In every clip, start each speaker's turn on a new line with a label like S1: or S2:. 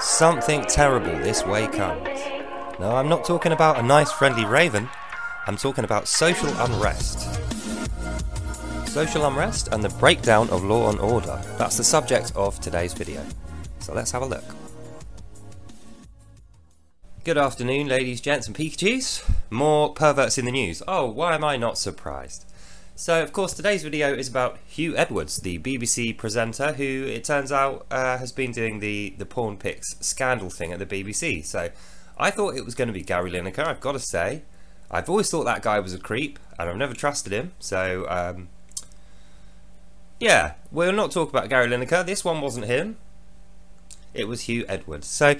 S1: Something terrible this way comes. No, I'm not talking about a nice friendly raven. I'm talking about social unrest. Social unrest and the breakdown of law and order. That's the subject of today's video. So let's have a look. Good afternoon, ladies, gents and Pikachus. More perverts in the news. Oh, why am I not surprised? So, of course, today's video is about Huw Edwards, the BBC presenter who, it turns out, has been doing the porn pics scandal thing at the BBC. So, I thought it was going to be Gary Lineker, I've got to say. I've always thought that guy was a creep, and I've never trusted him. So, yeah, we'll not talk about Gary Lineker. This one wasn't him. It was Huw Edwards. So,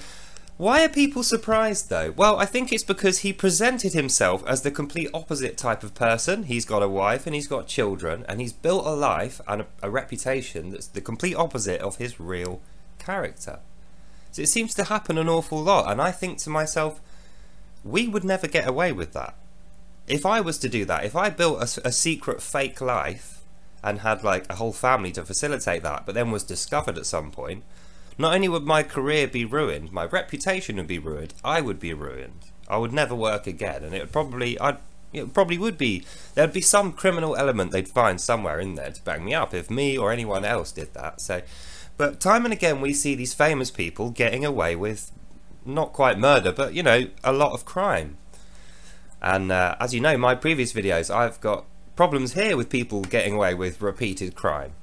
S1: why are people surprised though? Well, I think it's because he presented himself as the complete opposite type of person. He's got a wife and he's got children and he's built a life and a reputation that's the complete opposite of his real character. So it seems to happen an awful lot, and I think to myself, we would never get away with that. If I was to do that, if I built a secret fake life and had like a whole family to facilitate that, but then was discovered at some point, not only would my career be ruined, my reputation would be ruined, I would be ruined. I would never work again, and it probably would be, there'd be some criminal element they'd find somewhere in there to bang me up if me or anyone else did that. So, but time and again we see these famous people getting away with, not quite murder, but you know, a lot of crime. And as you know, my previous videos, I've got problems here with people getting away with repeated crime.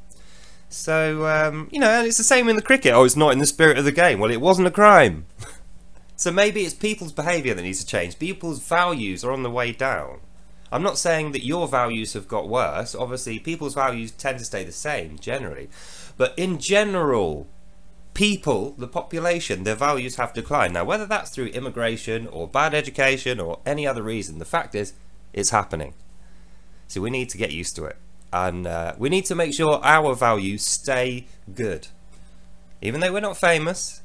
S1: So, you know, and it's the same in the cricket. Oh, it's not in the spirit of the game. Well, it wasn't a crime. So maybe it's people's behaviour that needs to change. People's values are on the way down. I'm not saying that your values have got worse. Obviously, people's values tend to stay the same, generally. But in general, people, the population, their values have declined. Now, whether that's through immigration or bad education or any other reason, the fact is, it's happening. So we need to get used to it. And we need to make sure our values stay good. Even though we're not famous,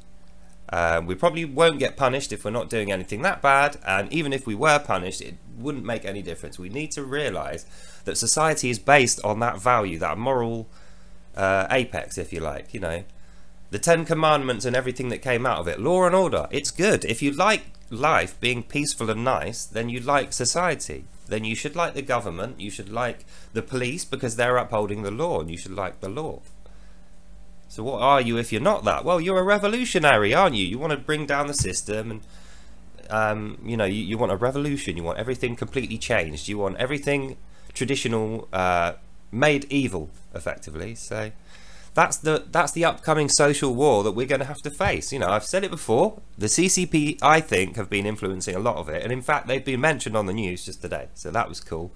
S1: we probably won't get punished if we're not doing anything that bad, and even if we were punished, it wouldn't make any difference. We need to realise that society is based on that value, that moral apex, if you like. You know, the 10 Commandments and everything that came out of it, law and order, it's good. If you like life being peaceful and nice, then you like society. Then you should like the government, you should like the police because they're upholding the law, and you should like the law. So what are you if you're not that? Well, you're a revolutionary, aren't you? You want to bring down the system, and you know, you want a revolution. You want everything completely changed. You want everything traditional made evil, effectively. So that's the upcoming social war that we're going to have to face. You know, I've said it before. The CCP, I think, have been influencing a lot of it, and in fact, they've been mentioned on the news just today. So that was cool.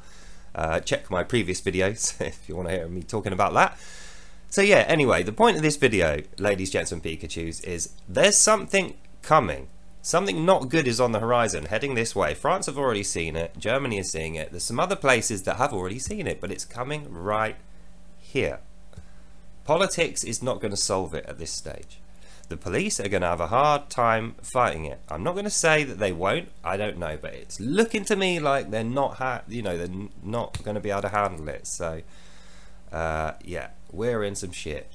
S1: Check my previous videos if you want to hear me talking about that. So yeah, anyway, the point of this video, ladies, gents, and Pikachus, is there's something coming. Something not good is on the horizon, heading this way. France have already seen it. Germany is seeing it. There's some other places that have already seen it, but it's coming right here. Politics is not going to solve it at this stage. The police are going to have a hard time fighting it. I'm not going to say that they won't. I don't know, but it's looking to me like they're not, they're not going to be able to handle it. So, yeah, we're in some shit.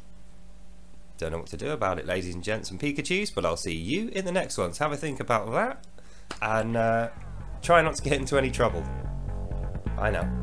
S1: Don't know what to do about it, ladies and gents and Pikachus, but I'll see you in the next ones. Have a think about that, and try not to get into any trouble. Bye now.